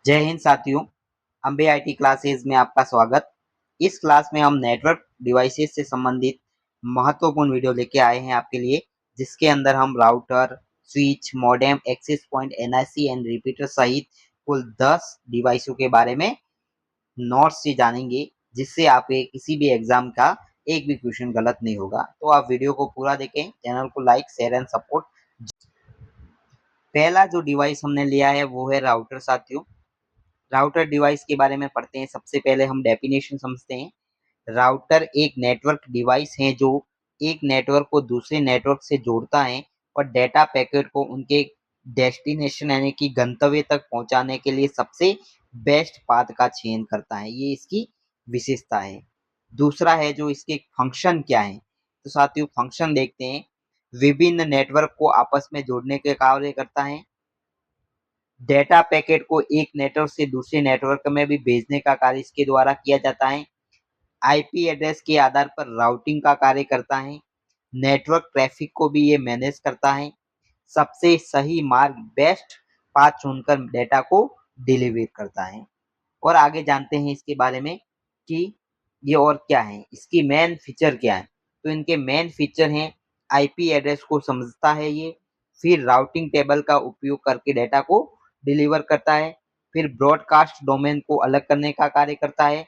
जय हिंद साथियों, Ambe IT classes में आपका स्वागत। इस क्लास में हम नेटवर्क डिवाइसेस से संबंधित महत्वपूर्ण वीडियो लेके आए हैं आपके लिए, जिसके अंदर हम router, switch, modem, access point, NIC and repeater सहित कुल 10 डिवाइसों के बारे में नोट्स से जानेंगे, जिससे आपके किसी भी एग्जाम का एक भी क्वेश्चन गलत नहीं होगा। तो आप वीडियो को पूरा देखें, चैनल को लाइक, शेयर एंड सपोर्ट। पहला जो डिवाइस हमने लिया है वो है राउटर साथियों। राउटर डिवाइस के बारे में पढ़ते हैं। सबसे पहले हम डेफिनेशन समझते हैं। राउटर एक नेटवर्क डिवाइस है जो एक नेटवर्क को दूसरे नेटवर्क से जोड़ता है और डेटा पैकेट को उनके डेस्टिनेशन यानी कि गंतव्य तक पहुंचाने के लिए सबसे बेस्ट पाथ का चयन करता है। ये इसकी विशेषता है। दूसरा है जो इसके फंक्शन क्या है। तो साथियों फंक्शन देखते हैं। विभिन्न नेटवर्क को आपस में जोड़ने के कार्य करता है। डेटा पैकेट को एक नेटवर्क से दूसरे नेटवर्क में भी भेजने का कार्य इसके द्वारा किया जाता है। आईपी एड्रेस के आधार पर राउटिंग का कार्य करता है। नेटवर्क ट्रैफिक को भी ये मैनेज करता है। सबसे सही मार्ग बेस्ट पाथ चुनकर डेटा को डिलीवर करता है। और आगे जानते हैं इसके बारे में कि ये और क्या है, इसकी मेन फीचर क्या है। तो इनके मेन फीचर हैं आईपी एड्रेस को समझता है ये, फिर राउटिंग टेबल का उपयोग करके डेटा को डिलीवर करता है, फिर ब्रॉडकास्ट डोमेन को अलग करने का कार्य करता है,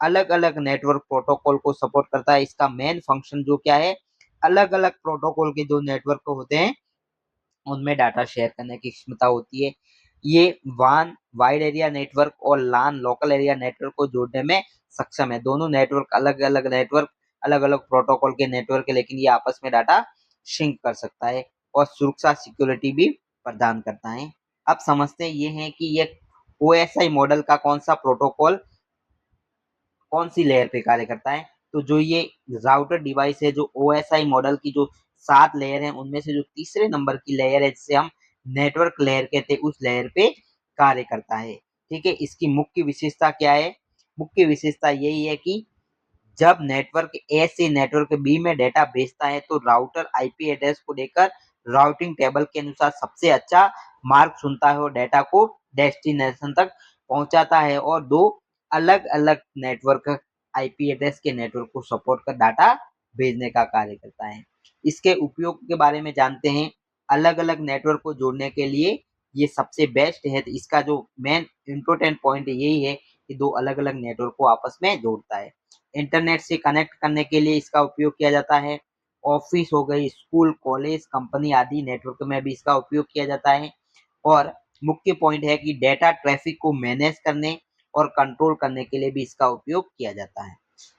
अलग अलग नेटवर्क प्रोटोकॉल को सपोर्ट करता है। इसका मेन फंक्शन जो क्या है, अलग अलग प्रोटोकॉल के जो नेटवर्क होते हैं उनमें डाटा शेयर करने की क्षमता होती है। ये वान वाइड एरिया नेटवर्क और लान लोकल एरिया नेटवर्क को जोड़ने में सक्षम है। दोनों नेटवर्क अलग अलग नेटवर्क, अलग अलग प्रोटोकॉल के नेटवर्क है, लेकिन ये आपस में डाटा सिंक कर सकता है और सुरक्षा सिक्योरिटी भी प्रदान करता है। अब समझते हैं ये है कि ये ओएसआई मॉडल का कौन सा प्रोटोकॉल कौन सी लेयर पे कार्य करता है। तो जो ये राउटर डिवाइस है, जो ओएसआई मॉडल की जो 7 लेयर है उनमें से जो तीसरे नंबर की लेयर है जिसे हम नेटवर्क लेयर कहते हैं, उस लेयर पे कार्य करता है। ठीक है, इसकी मुख्य विशेषता क्या है? मुख्य विशेषता यही है कि जब नेटवर्क ए से नेटवर्क बी में डेटा भेजता है तो राउटर आईपी एड्रेस को लेकर राउटिंग टेबल के अनुसार सबसे अच्छा मार्ग चुनता है और डेटा को डेस्टिनेशन तक पहुंचाता है, और दो अलग अलग नेटवर्क आईपी एड्रेस के नेटवर्क को सपोर्ट कर डाटा भेजने का कार्य करता है। इसके उपयोग के बारे में जानते हैं। अलग अलग नेटवर्क को जोड़ने के लिए ये सबसे बेस्ट है। तो इसका जो मेन इम्पोर्टेंट पॉइंट यही है कि दो अलग अलग नेटवर्क को आपस में जोड़ता है। इंटरनेट से कनेक्ट करने के लिए इसका उपयोग किया जाता है। ऑफिस हो गई, स्कूल, कॉलेज, कंपनी आदि नेटवर्क में भी इसका उपयोग किया जाता है। और मुख्य पॉइंट है कि डेटा ट्रैफिक को मैनेज करने और कंट्रोल करने के लिए भी इसका उपयोग किया जाता है।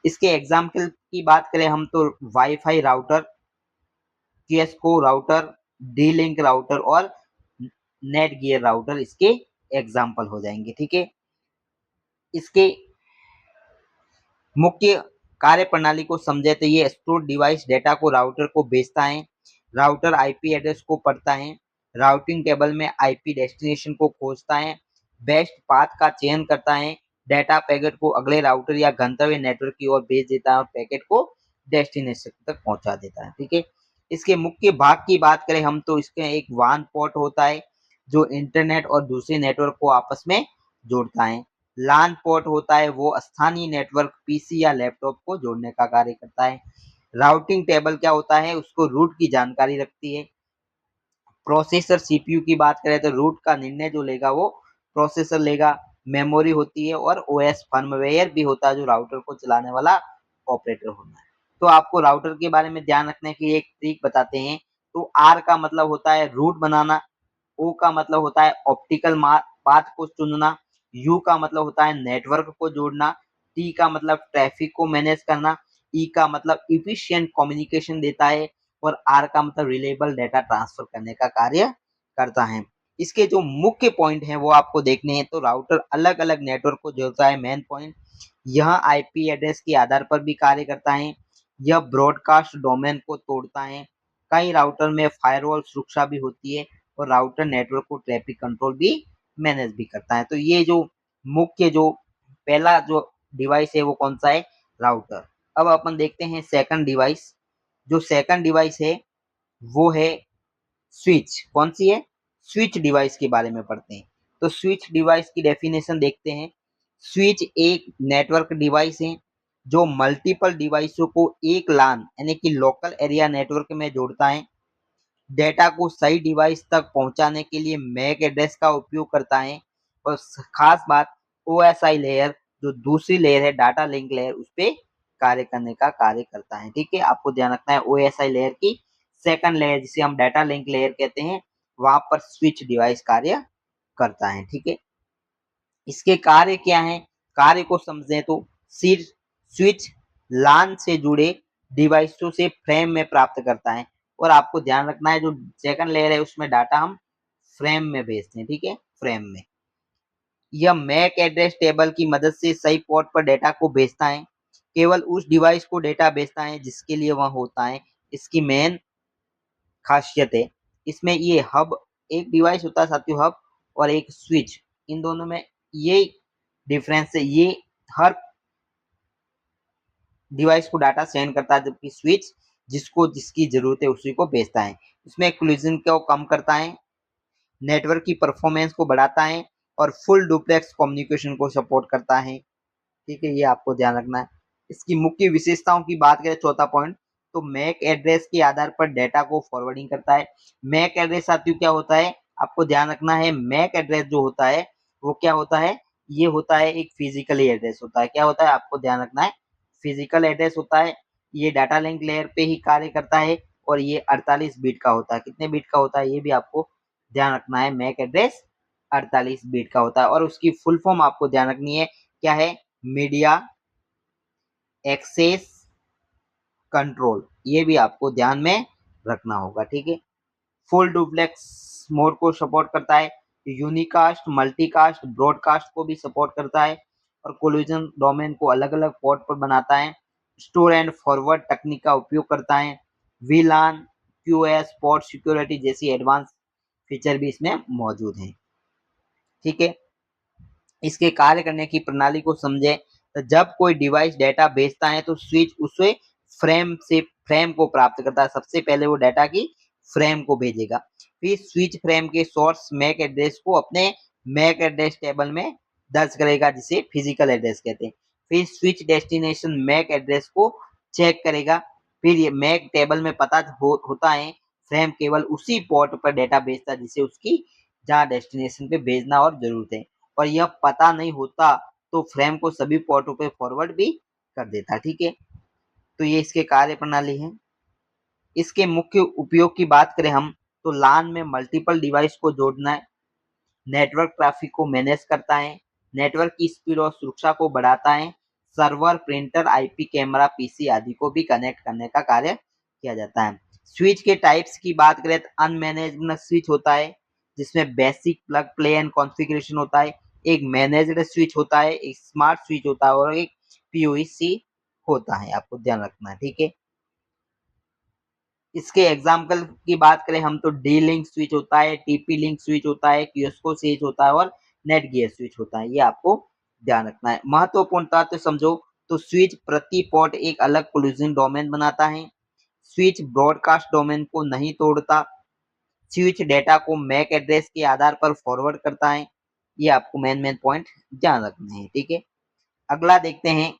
इसके एग्जाम्पल की बात करें हम तो wifi router, Cisco router, D link router और नेट गियर राउटर इसके एग्जाम्पल हो जाएंगे। ठीक है, इसके मुख्य कार्य प्रणाली को समझे तो ये स्टोर डिवाइस डेटा को राउटर को भेजता है। राउटर आईपी एड्रेस को पढ़ता है। राउटिंग टेबल में आईपी डेस्टिनेशन को खोजता है। बेस्ट पाथ का चयन करता है। डेटा पैकेट को अगले राउटर या गंतव्य नेटवर्क की ओर भेज देता है और पैकेट को डेस्टिनेशन तक पहुंचा देता है। ठीक है, इसके मुख्य भाग की बात करें हम तो इसके एक वान पोर्ट होता है जो इंटरनेट और दूसरे नेटवर्क को आपस में जोड़ता है। लान पोर्ट होता है वो स्थानीय नेटवर्क पीसी या लैपटॉप को जोड़ने का कार्य करता है। राउटिंग टेबल क्या होता है, उसको रूट की जानकारी रखती है। प्रोसेसर सीपीयू की बात करें तो रूट का निर्णय जो लेगा वो प्रोसेसर लेगा। मेमोरी होती है और ओएस फर्मवेयर भी होता है जो राउटर को चलाने वाला ऑपरेटर होता है। तो आपको राउटर के बारे में ध्यान रखने की एक ट्रिक बताते हैं। तो आर का मतलब होता है रूट बनाना, ओ का मतलब होता है ऑप्टिकल पाथ को चुनना, यू का मतलब होता है नेटवर्क को जोड़ना, टी का मतलब ट्रैफिक को मैनेज करना, ई का मतलब इफिशिएंट कम्युनिकेशन देता है और आर का मतलब रिलेबल डेटा ट्रांसफर करने का कार्य करता है। इसके जो मुख्य पॉइंट हैं वो आपको देखने हैं। तो राउटर अलग अलग नेटवर्क को जोड़ता है। मेन पॉइंट, यह आईपी एड्रेस के आधार पर भी कार्य करता है। यह ब्रॉडकास्ट डोमेन को तोड़ता है। कई राउटर में फायरवॉल सुरक्षा भी होती है और राउटर नेटवर्क को ट्रैफिक कंट्रोल भी मैनेज भी करता है। तो ये जो मुख्य जो पहला जो डिवाइस है वो कौन सा है, राउटर। अब अपन देखते हैं सेकंड डिवाइस। जो सेकंड डिवाइस है वो है स्विच। कौन सी है, स्विच डिवाइस के बारे में पढ़ते हैं। तो स्विच डिवाइस की डेफिनेशन देखते हैं। स्विच एक नेटवर्क डिवाइस है जो मल्टीपल डिवाइसों को एक लान यानी कि लोकल एरिया नेटवर्क में जोड़ता है। डेटा को सही डिवाइस तक पहुंचाने के लिए मैक एड्रेस का उपयोग करता है। और खास बात ओएसआई लेयर जो दूसरी लेयर है डाटा लिंक लेयर उस पे कार्य करने का कार्य करता है। ठीक है, आपको ध्यान रखना है ओएसआई लेयर की सेकंड लेयर जिसे हम डाटा लिंक लेयर कहते हैं वहां पर स्विच डिवाइस कार्य करता है। ठीक है, इसके कार्य क्या है, कार्य को समझें तो सिर्फ स्विच लान से जुड़े डिवाइसों से फ्रेम में प्राप्त करता है। और आपको ध्यान रखना है जो सेकंड लेयर है उसमें डाटा हम फ्रेम में भेजते हैं। ठीक है, फ्रेम में यह मैक एड्रेस टेबल की मदद से सही पोर्ट पर डेटा को भेजता है। केवल उस डिवाइस को डेटा भेजता है जिसके लिए वह होता है। इसकी मेन खासियत है इसमें ये हब एक डिवाइस होता है साथियों हब और एक स्विच, इन दोनों में ये डिफरेंस है। ये हर डिवाइस को डाटा सेंड करता है जबकि स्विच जिसको जिसकी जरूरत है उसी को भेजता है। इसमें कोलिजन को कम करता है, नेटवर्क की परफॉर्मेंस को बढ़ाता है और फुल डुप्लेक्स कम्युनिकेशन को सपोर्ट करता है। ठीक है, ये आपको ध्यान रखना है। इसकी मुख्य विशेषताओं की बात करें चौथा पॉइंट तो मैक एड्रेस के आधार पर डेटा को फॉरवर्डिंग करता है। मैक एड्रेस साथियों क्या होता है, आपको ध्यान रखना है मैक एड्रेस जो होता है वो क्या होता है, ये होता है एक फिजिकली एड्रेस होता है। क्या होता है आपको ध्यान रखना है, फिजिकल एड्रेस होता है। ये डाटा लिंक लेयर पे ही कार्य करता है और ये 48 बिट का होता है। कितने बिट का होता है ये भी आपको ध्यान रखना है, मैक एड्रेस 48 बिट का होता है। और उसकी फुल फॉर्म आपको ध्यान रखनी है क्या है, मीडिया एक्सेस कंट्रोल, ये भी आपको ध्यान में रखना होगा। ठीक है, फुल डुप्लेक्स मोड को सपोर्ट करता है, यूनिकास्ट मल्टीकास्ट ब्रॉडकास्ट को भी सपोर्ट करता है और कोलिजन डोमेन को अलग अलग पोर्ट पर बनाता है। स्टोर एंड फॉरवर्ड तकनीक का उपयोग करता है। वीलान क्यूएस पोर्ट सिक्योरिटी जैसी एडवांस फीचर भी इसमें मौजूद हैं। ठीक है, इसके कार्य करने की प्रणाली को समझे तो जब कोई डिवाइस डेटा भेजता है तो स्विच उसे फ्रेम को प्राप्त करता है। सबसे पहले वो डेटा की फ्रेम को भेजेगा, फिर स्विच फ्रेम के सोर्स मैक एड्रेस को अपने मैक एड्रेस टेबल में दर्ज करेगा जिसे फिजिकल एड्रेस कहते हैं। फिर स्विच डेस्टिनेशन मैक एड्रेस को चेक करेगा, फिर ये मैक टेबल में पता होता है फ्रेम केवल उसी पोर्ट पर डेटा भेजता है जिसे उसकी जहाँ डेस्टिनेशन पे भेजना और जरूरत है। और यह पता नहीं होता तो फ्रेम को सभी पोर्टों पे फॉरवर्ड भी कर देता। ठीक है, तो ये इसके कार्य प्रणाली है। इसके मुख्य उपयोग की बात करें हम तो लान में मल्टीपल डिवाइस को जोड़ना है, नेटवर्क ट्रैफिक को मैनेज करता है, नेटवर्क की स्पीड और सुरक्षा को बढ़ाता है, server printer IP camera PC आदि को भी कनेक्ट करने का कार्य किया जाता है। स्विच के टाइप्स की बात करें तो अनमैनेज्ड स्विच होता है जिसमें basic plug play and configuration होता है, एक मैनेज्ड स्विच होता है, एक स्मार्ट स्विच होता है और एक पीओसी होता है। आपको ध्यान रखना है। ठीक है, इसके एग्जाम्पल की बात करें हम तो डी लिंक स्विच होता है, टीपी लिंक स्विच होता है, कियोस्को स्विच होता है और नेट गियर स्विच होता है। ये आपको ध्यान रखना है। महत्वपूर्ण तथ्य समझो तो स्विच प्रति पोर्ट एक अलग कोलिजन डोमेन बनाता है, स्विच ब्रॉडकास्ट डोमेन को नहीं तोड़ता, स्विच डेटा को मैक एड्रेस के आधार पर फॉरवर्ड करता है। ये आपको मेन पॉइंट ध्यान रखने हैं। ठीक है, अगला देखते हैं।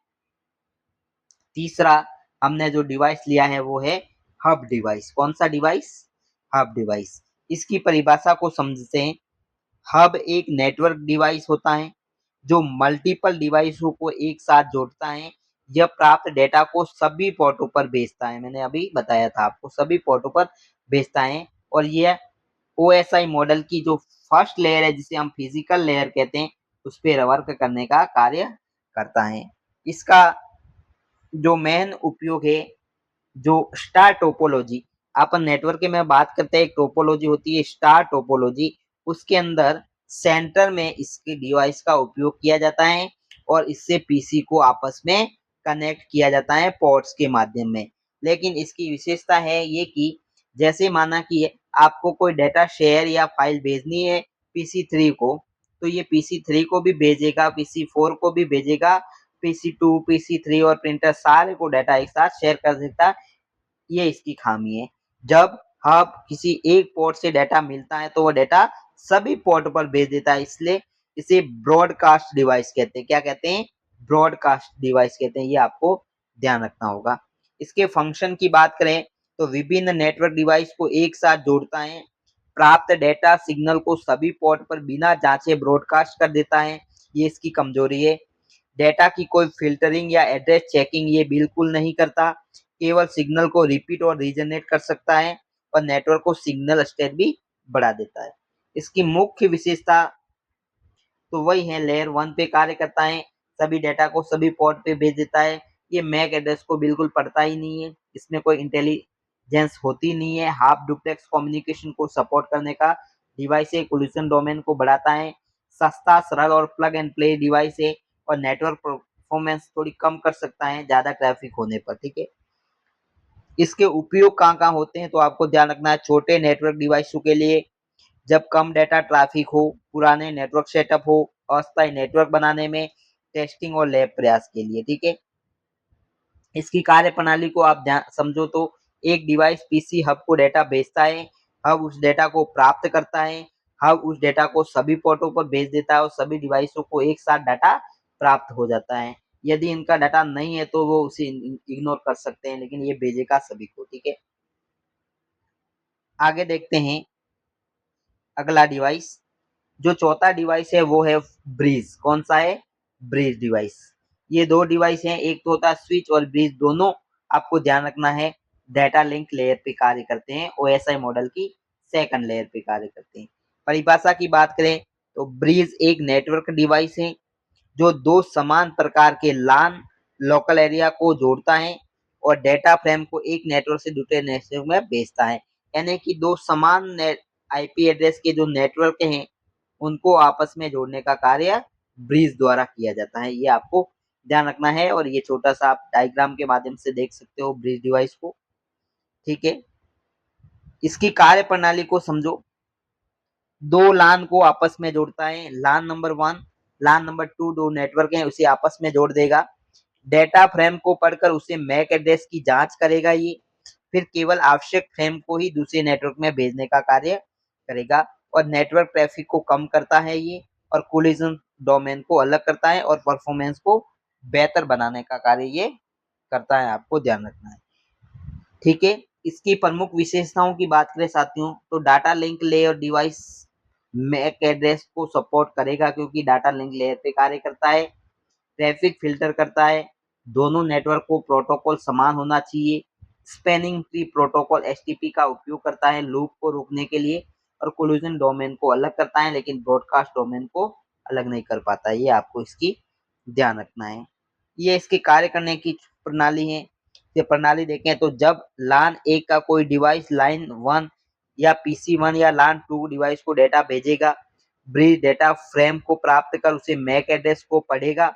तीसरा हमने जो डिवाइस लिया है वो है हब डिवाइस। कौन सा डिवाइस, हब डिवाइस। इसकी परिभाषा को समझते हैं। हब एक नेटवर्क डिवाइस होता है जो मल्टीपल डिवाइसों को एक साथ जोड़ता है। यह प्राप्त डेटा को सभी पोर्टों पर भेजता है, मैंने अभी बताया था आपको, सभी पोर्टों पर भेजता है। और यह ओएसआई मॉडल की जो फर्स्ट लेयर है जिसे हम फिजिकल लेयर कहते हैं उस पर वर्क करने का कार्य करता है। इसका जो मेन उपयोग है जो स्टार टोपोलॉजी, अपन नेटवर्क के में बात करते हैं, एक टोपोलॉजी होती है स्टार टोपोलॉजी, उसके अंदर सेंटर में इसके डिवाइस का उपयोग किया जाता है और इससे पीसी को आपस में कनेक्ट किया जाता है पोर्ट्स के माध्यम में। लेकिन इसकी विशेषता है ये कि जैसे माना कि आपको कोई डेटा शेयर या फाइल भेजनी है पीसी 3 को, तो ये पीसी 3 को भी भेजेगा, पीसी 4 को भी भेजेगा, पीसी 2 पीसी 3 और प्रिंटर सारे को डेटा एक साथ शेयर कर सकता है। ये इसकी खामी है। जब हब किसी एक पोर्ट से डेटा मिलता है तो वो डेटा सभी पोर्ट पर भेज देता है, इसलिए इसे ब्रॉडकास्ट डिवाइस कहते हैं। क्या कहते हैं? ब्रॉडकास्ट डिवाइस कहते हैं। ये आपको ध्यान रखना होगा। इसके फंक्शन की बात करें तो विभिन्न नेटवर्क डिवाइस को एक साथ जोड़ता है, प्राप्त डेटा सिग्नल को सभी पोर्ट पर बिना जांचे ब्रॉडकास्ट कर देता है। ये इसकी कमजोरी है। डेटा की कोई फिल्टरिंग या एड्रेस चेकिंग ये बिल्कुल नहीं करता, केवल सिग्नल को रिपीट और रीजनरेट कर सकता है और नेटवर्क को सिग्नल स्टेट भी बढ़ा देता है। इसकी मुख्य विशेषता तो वही है, लेयर 1 पे कार्य करता है, सभी डेटा को सभी पोर्ट पे भेज देता है। ये मैक एड्रेस को बिल्कुल पढ़ता ही नहीं है, इसमें कोई इंटेलिजेंस होती नहीं है। हाफ डुप्लेक्स कम्युनिकेशन को सपोर्ट करने का डिवाइस है, कोलिशन डोमेन को बढ़ाता है, सस्ता सरल और प्लग एंड प्ले डिवाइस है और नेटवर्क परफॉर्मेंस थोड़ी कम कर सकता है ज्यादा ट्रैफिक होने पर। ठीक है, इसके उपयोग कहाँ कहाँ होते हैं तो आपको ध्यान रखना है। छोटे नेटवर्क डिवाइसों के लिए, जब कम डेटा ट्रैफिक हो, पुराने नेटवर्क सेटअप हो, अस्थायी नेटवर्क बनाने में, टेस्टिंग और लैब प्रयास के लिए। ठीक है, इसकी कार्यप्रणाली को आप ध्यान समझो तो एक डिवाइस पीसी हब को डेटा भेजता है, हब उस डेटा को प्राप्त करता है, हब उस डेटा को सभी पोर्टों पर भेज देता है और सभी डिवाइसों को एक साथ डाटा प्राप्त हो जाता है। यदि इनका डाटा नहीं है तो वो उसे इग्नोर कर सकते हैं, लेकिन ये भेजेगा सभी को। ठीक है, आगे देखते हैं अगला डिवाइस। जो चौथा डिवाइस है वो है ब्रीज। कौन सा है? Bridge device. ये दो डिवाइस हैं, एक तो होता है स्विच और ब्रीज, दोनों आपको ध्यान रखना है डाटा लिंक लेयर पे कार्य करते हैं, ओएसआई मॉडल की सेकंड लेयर पे कार्य करते हैं। परिभाषा की बात करें तो ब्रीज एक नेटवर्क डिवाइस है जो दो समान प्रकार के लान लोकल एरिया को जोड़ता है और डेटा फ्रेम को एक नेटवर्क से दूसरे नेटवर्क में भेजता है। यानी कि दो समान आईपी एड्रेस के जो नेटवर्क हैं उनको आपस में जोड़ने का कार्य ब्रीज द्वारा किया जाता है। ये आपको ध्यान रखना है और ये छोटा सा आप डायग्राम के माध्यम से देख सकते हो ब्रीज डिवाइस को। ठीक है, इसकी कार्य प्रणाली को समझो। दो लान को आपस में जोड़ता है, लान नंबर 1 लान नंबर 2 दो नेटवर्क हैं उसे आपस में जोड़ देगा। डेटा फ्रेम को पढ़कर उसे मैक एड्रेस की जांच करेगा ये, फिर केवल आवश्यक फ्रेम को ही दूसरे नेटवर्क में भेजने का कार्य करेगा और नेटवर्क ट्रैफिक को कम करता है ये, और कोलिजन डोमेन को अलग करता है और परफॉर्मेंस को बेहतर बनाने का कार्य ये करता है। आपको ध्यान रखना है। ठीक है, इसकी प्रमुख विशेषताओं की बात करें साथियों तो data link layer device MAC address को सपोर्ट करेगा क्योंकि डाटा लिंक लेयर पे कार्य करता है, ट्रैफिक फिल्टर करता है, दोनों नेटवर्क को प्रोटोकॉल समान होना चाहिए, स्पैनिंग ट्री प्रोटोकॉल एसटीपी का उपयोग करता है लूप को रोकने के लिए, और कोलिजन डोमेन को अलग करता है लेकिन ब्रॉडकास्ट डोमेन को अलग नहीं कर पाता। ये आपको इसकी ध्यान रखना है। ये इसके कार्य करने की प्रणाली है। ये प्रणाली देखें तो जब लान एक का कोई डिवाइस लाइन 1 या पीसी 1 या लान 2 डिवाइस को डेटा भेजेगा, ब्रिज डेटा फ्रेम को प्राप्त कर उसे मैक एड्रेस को पढ़ेगा,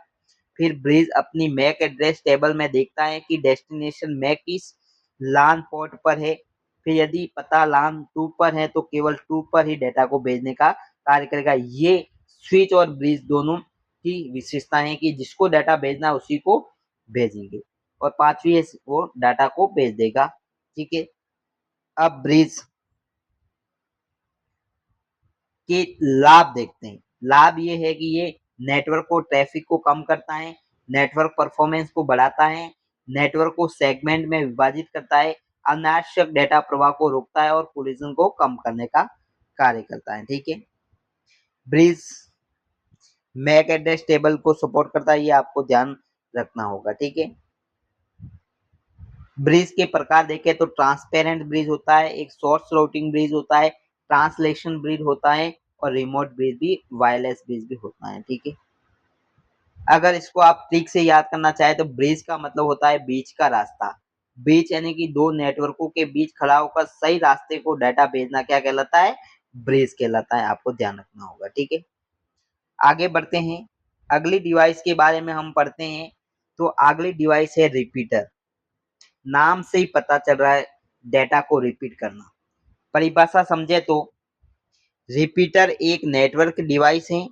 फिर ब्रिज अपनी मैक एड्रेस टेबल में देखता है कि डेस्टिनेशन मैक किस लान पोर्ट पर है, फिर यदि पता लान 2 पर है तो केवल 2 पर ही डेटा को भेजने का कार्य करेगा। ये स्विच और ब्रिज दोनों की विशेषता है कि जिसको डाटा भेजना उसी को भेजेंगे, और पांचवी है वो डाटा को भेज देगा। ठीक है, अब ब्रिज के लाभ देखते हैं। लाभ ये है कि ये नेटवर्क को ट्रैफिक को कम करता है, नेटवर्क परफॉर्मेंस को बढ़ाता है, नेटवर्क को सेगमेंट में विभाजित करता है, अनावश्यक डेटा प्रवाह को रोकता है और कोलिजन को कम करने का कार्य करता है। ठीक है, ब्रिज मैक एड्रेस टेबल को सपोर्ट करता है, ये आपको ध्यान रखना होगा। ठीक है, ब्रिज के प्रकार देखें तो ट्रांसपेरेंट ब्रिज होता है, एक सोर्स राउटिंग ब्रिज होता है, ट्रांसलेशन ब्रिज होता है और रिमोट ब्रिज भी, वायरलेस ब्रिज भी होता है। ठीक है, अगर इसको आप ट्रिक से याद करना चाहे तो ब्रिज का मतलब होता है बीच का रास्ता। बीच यानी कि दो नेटवर्कों के बीच खड़ा होकर सही रास्ते को डाटा भेजना क्या कहलाता है? ब्रिज कहलाता है। आपको ध्यान रखना होगा। ठीक है, आगे बढ़ते हैं। अगली डिवाइस के बारे में हम पढ़ते हैं। तो अगली डिवाइस है रिपीटर। नाम से ही पता चल रहा है डेटा को रिपीट करना। परिभाषा समझे तो रिपीटर एक नेटवर्क डिवाइस है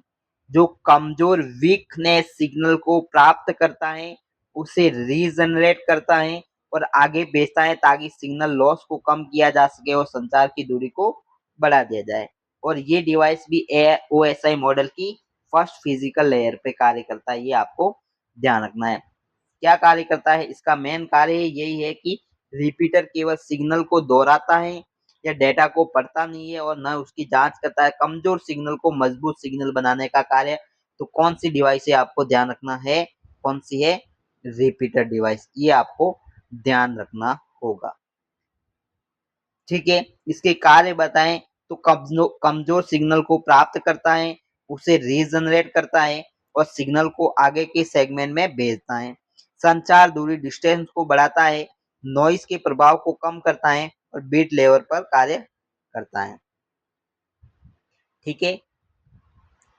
जो कमजोर वीकनेस सिग्नल को प्राप्त करता है, उसे रीजनरेट करता है और आगे भेजता है ताकि सिग्नल लॉस को कम किया जा सके और संचार की दूरी को बढ़ा दिया जाए। और ये डिवाइस भी OSI मॉडल की फर्स्ट फिजिकल लेयर पे कार्य करता है, ये आपको ध्यान रखना है। क्या कार्य करता है? इसका मेन कार्य यही है कि रिपीटर केवल सिग्नल को दोहराता है या डेटा को पढ़ता नहीं है और न उसकी जांच करता है। कमजोर सिग्नल को मजबूत सिग्नल बनाने का कार्य। तो कौन सी डिवाइस है आपको ध्यान रखना है? कौन सी है? रिपीटर डिवाइस, ये आपको ध्यान रखना होगा। ठीक है, इसके कार्य बताएं तो कमजोर सिग्नल को प्राप्त करता है, उसे रीजनरेट करता है और सिग्नल को आगे के सेगमेंट में भेजता है। संचार दूरी डिस्टेंस को बढ़ाता है, नॉइस के प्रभाव को कम करता है और बीट लेवल पर कार्य करता है। ठीक है,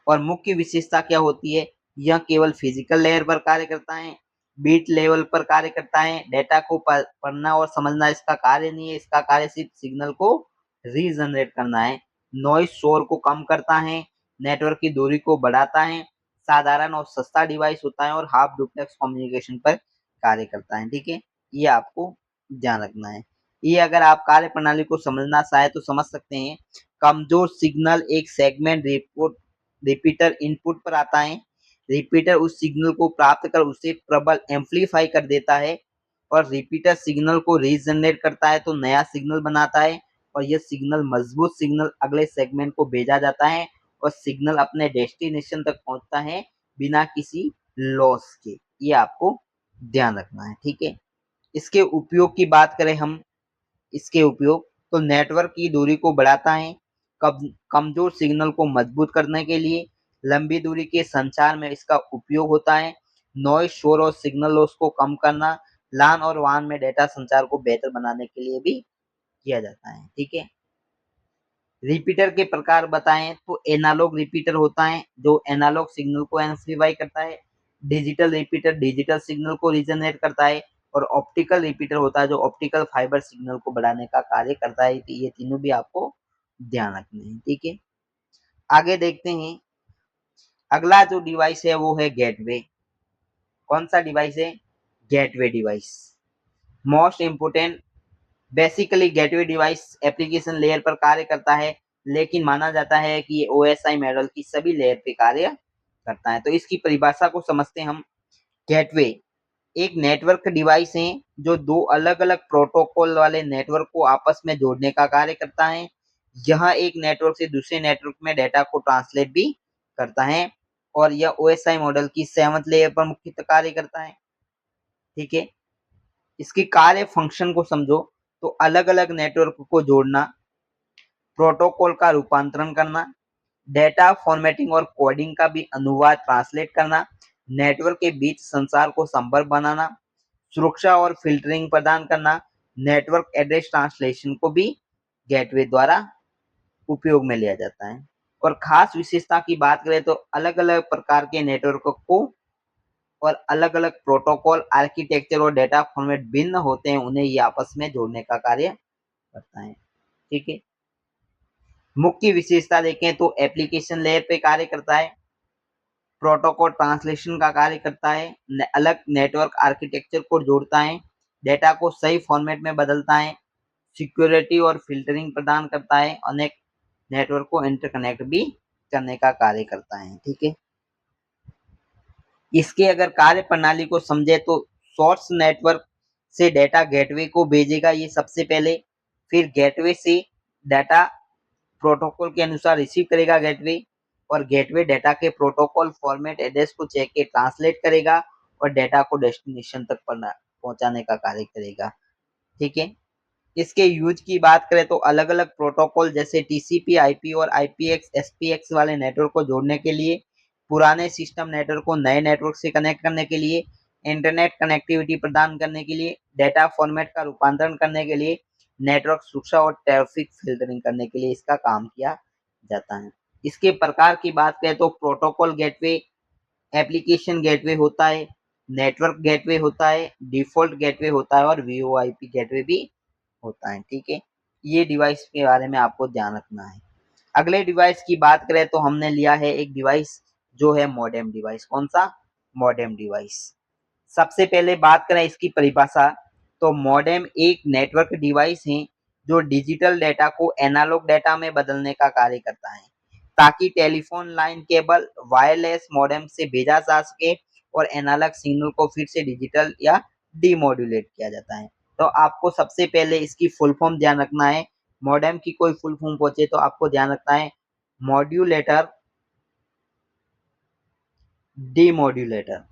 और मुख्य विशेषता क्या होती है? यह केवल फिजिकल लेयर पर कार्य करता है, बीट लेवल पर कार्य करता है। डेटा को पढ़ना और समझना इसका कार्य नहीं है, इसका कार्य सिर्फ सिग्नल को रीजनरेट करना है। नॉइस शोर को कम करता है, नेटवर्क की दूरी को बढ़ाता है, साधारण और सस्ता डिवाइस होता है और हाफ डुप्लेक्स कम्युनिकेशन पर कार्य करता है। ठीक है, ये आपको ध्यान रखना है। ये अगर आप कार्य प्रणाली को समझना चाहे तो समझ सकते हैं। कमजोर सिग्नल एक सेगमेंट रिपीटर इनपुट पर आता है। रिपीटर उस सिग्नल को प्राप्त कर उसे प्रबल एम्पलीफाई कर देता है और रिपीटर सिग्नल को रीजनरेट करता है तो नया सिग्नल बनाता है और यह सिग्नल मजबूत सिग्नल अगले सेगमेंट को भेजा जाता है और सिग्नल अपने डेस्टिनेशन तक पहुंचता है बिना किसी लॉस के। ये आपको ध्यान रखना है। ठीक है, इसके उपयोग की बात करें हम, इसके उपयोग तो नेटवर्क की दूरी को बढ़ाता है, कमजोर सिग्नल को मजबूत करने के लिए, लंबी दूरी के संचार में इसका उपयोग होता है, नॉइज शोर और सिग्नल लॉस को कम करना, लान और वान में डेटा संचार को बेहतर बनाने के लिए भी किया जाता है। ठीक है, रिपीटर के प्रकार बताएं तो एनालॉग रिपीटर होता है जो एनालॉग सिग्नल को एम्प्लीफाई करता है, डिजिटल रिपीटर डिजिटल सिग्नल को रीजनरेट करता है और ऑप्टिकल रिपीटर होता है जो ऑप्टिकल फाइबर सिग्नल को बढ़ाने का कार्य करता है। ये तीनों भी आपको ध्यान रखने हैं। ठीक है, आगे देखते हैं। अगला जो डिवाइस है वो है गेटवे। कौन सा डिवाइस है? Gateway device most important. Basically gateway device application layer पर कार्य करता है, लेकिन माना जाता है कि ये OSI मॉडल की सभी लेयर पे कार्य करता है। तो इसकी परिभाषा को समझते हैं हम। गेटवे एक नेटवर्क डिवाइस है जो दो अलग अलग प्रोटोकॉल वाले नेटवर्क को आपस में जोड़ने का कार्य करता है। यह एक नेटवर्क से दूसरे नेटवर्क में डेटा को ट्रांसलेट भी करता है और यह OSI मॉडल की 7th लेयर पर मुख्यतः कार्य करता है। ठीक है, इसकी कार्य फंक्शन को समझो तो अलग अलग नेटवर्क को जोड़ना, प्रोटोकॉल का रूपांतरण करना, डेटा फॉर्मेटिंग और कोडिंग का भी अनुवाद ट्रांसलेट करना, नेटवर्क के बीच संचार को संभव बनाना, सुरक्षा और फिल्टरिंग प्रदान करना, नेटवर्क एड्रेस ट्रांसलेशन को भी गेटवे द्वारा उपयोग में लिया जाता है। और खास विशेषता की बात करें तो अलग अलग प्रकार के नेटवर्क को और अलग अलग प्रोटोकॉल आर्किटेक्चर और डेटा फॉर्मेट भिन्न होते हैं, उन्हें ये आपस में जोड़ने का कार्य करता है। ठीक है, मुख्य विशेषता देखें तो एप्लीकेशन लेयर पे कार्य करता है, प्रोटोकॉल ट्रांसलेशन का कार्य करता है, अलग नेटवर्क आर्किटेक्चर को जोड़ता है, डेटा को सही फॉर्मेट में बदलता है, सिक्योरिटी और फिल्टरिंग प्रदान करता है, अनेक नेटवर्क को इंटरकनेक्ट भी करने का कार्य करता है। ठीक है, इसके अगर कार्य प्रणाली को समझे तो सोर्स नेटवर्क से डेटा गेटवे को भेजेगा ये सबसे पहले, फिर गेटवे से डेटा प्रोटोकॉल के अनुसार रिसीव करेगा गेटवे और गेटवे डेटा के प्रोटोकॉल फॉर्मेट एड्रेस को चेक के ट्रांसलेट करेगा और डेटा को डेस्टिनेशन तक पहुंचाने का कार्य करेगा। ठीक है, इसके यूज की बात करें तो अलग अलग प्रोटोकॉल जैसे TCP IP और IPX SPX वाले नेटवर्क को जोड़ने के लिए, पुराने सिस्टम नेटवर्क को नए नेटवर्क से कनेक्ट करने के लिए, इंटरनेट कनेक्टिविटी प्रदान करने के लिए, डेटा फॉर्मेट का रूपांतरण करने के लिए, नेटवर्क सुरक्षा और ट्रैफिक फिल्टरिंग करने के लिए इसका काम किया जाता है। इसके प्रकार की बात करें तो प्रोटोकॉल गेटवे, एप्लीकेशन गेटवे होता है, नेटवर्क गेटवे होता है, डिफॉल्ट गेटवे होता है और VoIP गेटवे भी होता है। ठीक है, ये डिवाइस के बारे में आपको ध्यान रखना है। अगले डिवाइस की बात करें तो हमने लिया है एक डिवाइस जो है मॉडेम डिवाइस। कौन सा? Modem device. सबसे पहले बात करें इसकी परिभाषा तो मॉडेम एक नेटवर्क डिवाइस है जो डिजिटल डेटा को एनालॉग डेटा में बदलने का कार्य करता है, ताकि telephone line cable wireless modem से भेजा जा सके और एनालॉग सिग्नल को फिर से डिजिटल या डीमॉड्यूलेट किया जाता है। तो आपको सबसे पहले इसकी फुल फॉर्म ध्यान रखना है। मॉडेम की कोई फुल फॉर्म पूछे तो आपको ध्यान रखना है मॉड्यूलेटर, डीमॉड्यूलेटर,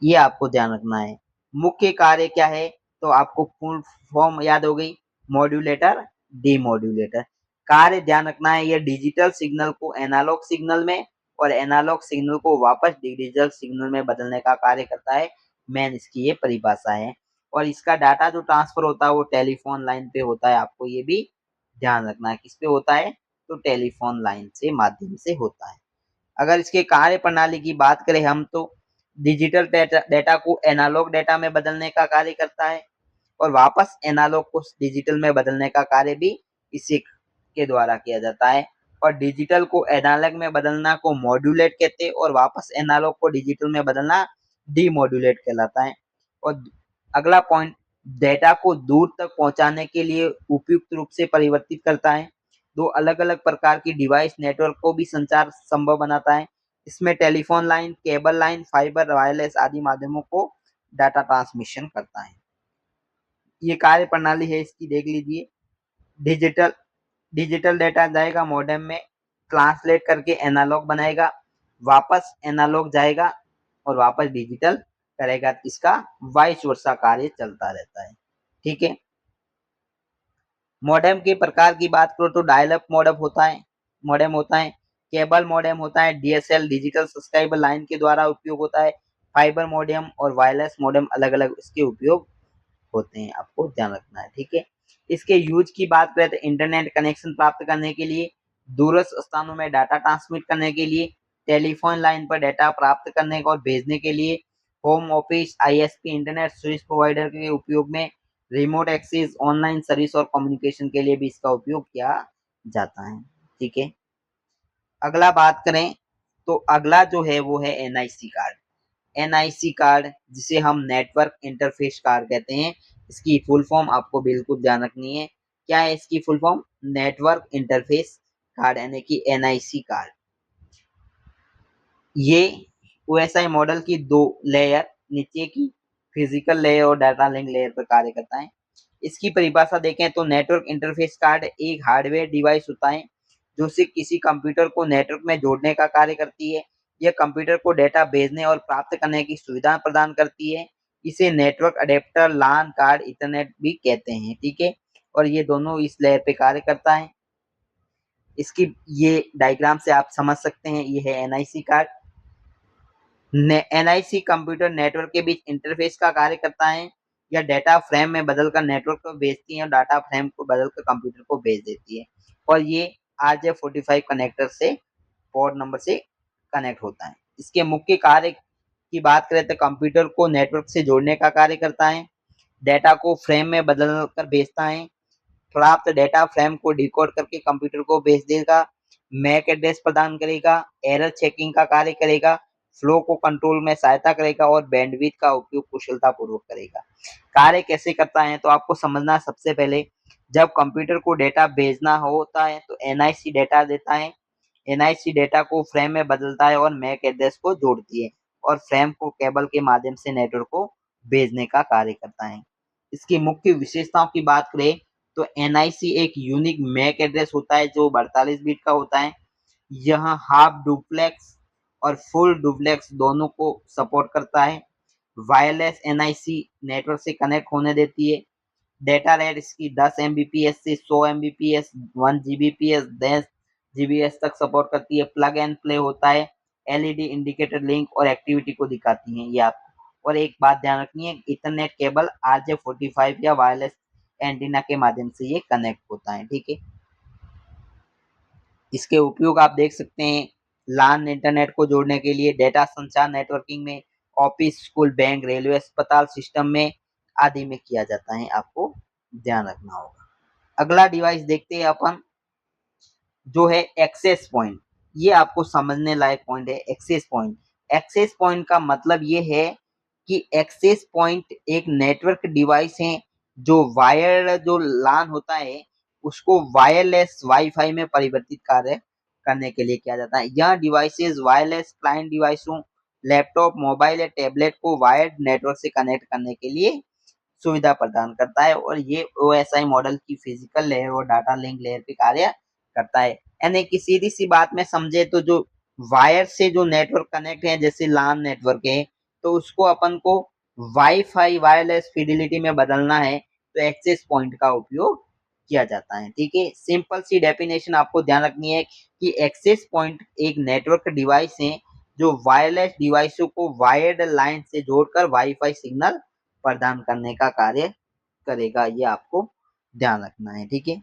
ये आपको ध्यान रखना है। मुख्य कार्य क्या है तो आपको फुल फॉर्म याद हो गई, मॉड्यूलेटर, डीमॉड्यूलेटर। कार्य ध्यान रखना है, ये डिजिटल सिग्नल को एनालॉग सिग्नल में और एनालॉग सिग्नल को वापस डिजिटल सिग्नल में बदलने का कार्य करता है। मेन इसकी ये परिभाषा है। और इसका डाटा जो ट्रांसफर होता है वो टेलीफोन लाइन पे होता है, आपको ये भी ध्यान रखना है। किस पे होता है तो टेलीफोन लाइन से माध्यम से होता है। अगर इसके कार्य प्रणाली की बात करें हम तो डिजिटल डेटा को एनालॉग डेटा में बदलने का कार्य करता है और वापस एनालॉग को डिजिटल में बदलने का कार्य भी इसी के द्वारा किया जाता है। और डिजिटल को एनालॉग में बदलना को मॉड्यूलेट कहते हैं और वापस एनालॉग को डिजिटल में बदलना डीमॉड्यूलेट कहलाता है। और अगला पॉइंट, डेटा को दूर तक पहुंचाने के लिए उपयुक्त रूप से परिवर्तित करता है। दो अलग-अलग प्रकार की डिवाइस नेटवर्क को भी संचार संभव बनाता है। इसमें telephone line, cable line, fibre, wireless आदि माध्यमों को डाटा ट्रांसमिशन करता है। ये कार्य प्रणाली है इसकी, देख लीजिए। डिजिटल डिजिटल डेटा जाएगा मॉडेम में, ट्रांसलेट करके एनालॉग बनाएगा, वापस एनालॉग जाएगा और वापस डिजिटल करेगा। इसका वाइस वर्सा कार्य चलता रहता है। ठीक है। मॉडेम के प्रकार की बात करो तो डायल अप मॉडेम होता है, केबल मॉडेम होता है, डीएसएल डिजिटल सब्सक्राइबर लाइन के द्वारा उपयोग होता है, फाइबर मॉडेम और वायरलेस मॉडेम अलग-अलग इसके उपयोग होते हैं, आपको ध्यान रखना है। ठीक है। इसके यूज की बात करें तो इंटरनेट कनेक्शन प्राप्त करने के लिए, दूरस्थ स्थानों में डाटा ट्रांसमिट करने के लिए, टेलीफोन लाइन पर डाटा प्राप्त करने और भेजने के लिए, home office, ISP, internet service provider के उपयोग में, रिमोट एक्सेस, ऑनलाइन सर्विस और कम्युनिकेशन के लिए भी इसका उपयोग किया जाता है। ठीक है। अगला बात करें तो अगला जो है वो है एनआईसी कार्ड। एनआईसी कार्ड जिसे हम नेटवर्क इंटरफेस कार्ड कहते हैं, इसकी फुल फॉर्म आपको बिल्कुल ध्यान रखनी है। क्या है इसकी full form? Network interface card यानी कि एनआईसी कार्ड। ये ओएसआई मॉडल की दो लेयर, नीचे की फिजिकल लेयर और डाटा लिंक लेयर पर कार्य करता है। इसकी परिभाषा देखें तो नेटवर्क इंटरफेस कार्ड एक हार्डवेयर डिवाइस होता है जो से किसी कंप्यूटर को नेटवर्क में जोड़ने का कार्य करती है। यह कंप्यूटर को डेटा भेजने और प्राप्त करने की सुविधा प्रदान करती है। इसे नेटवर्क अडेप्टर, लान कार्ड, इथरनेट भी कहते हैं। ठीक है। और ये दोनों इस लेयर पे कार्य करता है। इसकी ये डायग्राम से आप समझ सकते हैं, ये है NIC card. NIC computer network के बीच इंटरफेस का कार्य करता है। या डेटा फ्रेम में बदलकर नेटवर्क को भेजती है और डाटा फ्रेम को बदलकर कंप्यूटर को भेज देती है। और ये RJ45 कनेक्टर से पोर्ट नंबर से कनेक्ट होता है। इसके मुख्य कार्य की बात करें तो कंप्यूटर को नेटवर्क से जोड़ने का कार्य करता है, डेटा को फ्रेम में बदलकर भेजता है, प्राप्त डेटा फ्रेम को डिकोड करके कंप्यूटर को भेज देगा, मैक एड्रेस प्रदान करेगा, एरर चेकिंग का कार्य करेगा, फ्लो को कंट्रोल में सहायता करेगा और बैंडविड्थ का उपयोग कुशलतापूर्वक करेगा। कार्य कैसे करता है तो आपको समझना, सबसे पहले जब कंप्यूटर को डेटा भेजना होता है तो एनआईसी डेटा देता है। एनआईसी डेटा को फ्रेम में बदलता है और मैक एड्रेस को जोड़ती है और फ्रेम को केबल के माध्यम से नेटवर्क को भेजने का कार्य करता है। इसकी मुख्य विशेषताओं की बात करें तो एनआईसी एक यूनिक मैक एड्रेस होता है जो 42 बिट का होता है। यह हाफ डुप्लेक्स और फुल डुप्लेक्स दोनों को सपोर्ट करता है। वायरलेस एनआईसी नेटवर्क से कनेक्ट होने देती है। डेटा रेट इसकी 10 एमबीपीएस से 100 एमबीपीएस, 1 जीबीपीएस, 10 जीबीएस तक सपोर्ट करती है। प्लग एंड प्ले होता है। एलईडी इंडिकेटर लिंक और एक्टिविटी को दिखाती हैं ये आप। और एक बात ध्यान रखनी है, इथरनेट केबल RJ45 या वायरलेस एंटीना के माध्यम से ये कनेक्ट होता है। ठीक है। इसके उपयोग आप देख सकते हैं, लान इंटरनेट को जोड़ने के लिए, डेटा संचार नेटवर्किंग में, ऑफिस, स्कूल, बैंक, रेलवे, अस्पताल सिस्टम में आदि में किया जाता है, आपको ध्यान रखना होगा। अगला डिवाइस देखते हैं अपन, जो है एक्सेस पॉइंट। ये आपको समझने लायक पॉइंट है, एक्सेस पॉइंट। एक्सेस पॉइंट का मतलब ये है कि एक्सेस पॉइंट एक नेटवर्क डिवाइस है जो वायर जो LAN होता है उसको वायरलेस वाईफाई में परिवर्तित कार्य करने के लिए किया जाता है। यह डिवाइसेस वायरलेस क्लाइंट डिवाइसों, लैपटॉप, मोबाइल या टैबलेट को वायर्ड नेटवर्क से कनेक्ट करने के लिए सुविधा प्रदान करता है और ये OSI मॉडल की फिजिकल लेयर और डाटा लिंक लेयर पे कार्य करता है। यानी कि सीधी सी बात में समझे तो जो वायर से जो नेटवर्क कनेक्ट है जैसे LAN नेटवर्क है तो उसको अपन को वाईफाई वायरलेस फिडिलिटी में बदलना है तो एक्सेस पॉइंट का उपयोग किया जाता है। ठीक है, सिंपल सी डेफिनेशन आपको ध्यान रखनी है कि एक्सेस पॉइंट एक नेटवर्क डिवाइस है जो वायरलेस डिवाइसों को वायर्ड लाइन से जोड़कर वाईफाई सिग्नल प्रदान करने का कार्य करेगा। ये आपको ध्यान रखना है। ठीक है,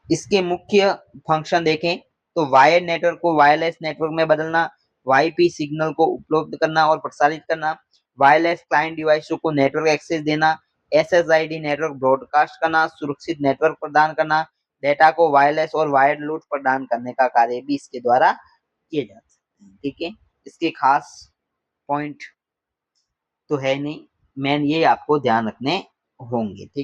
इसके मुख्य फंक्शन देखें तो वायर्ड नेटवर्क को वायरलेस नेटवर्क में बदलना, वाईपी सिग्नल को उपलब्ध करना और प्रसारित करना, वायरलेस क्लाइंट डिवाइसों को नेटवर्क एक्सेस देना, SSID नेटवर्क ब्रॉडकास्ट करना, सुरक्षित नेटवर्क प्रदान करना, डेटा को वायरलेस और वायर्ड लोड प्रदान करने का कार्य भी इसके द्वारा किए जा सकते हैं। ठीक है, इसके खास पॉइंट तो है नहीं, मेन ये आपको ध्यान रखने होंगे। ठीक।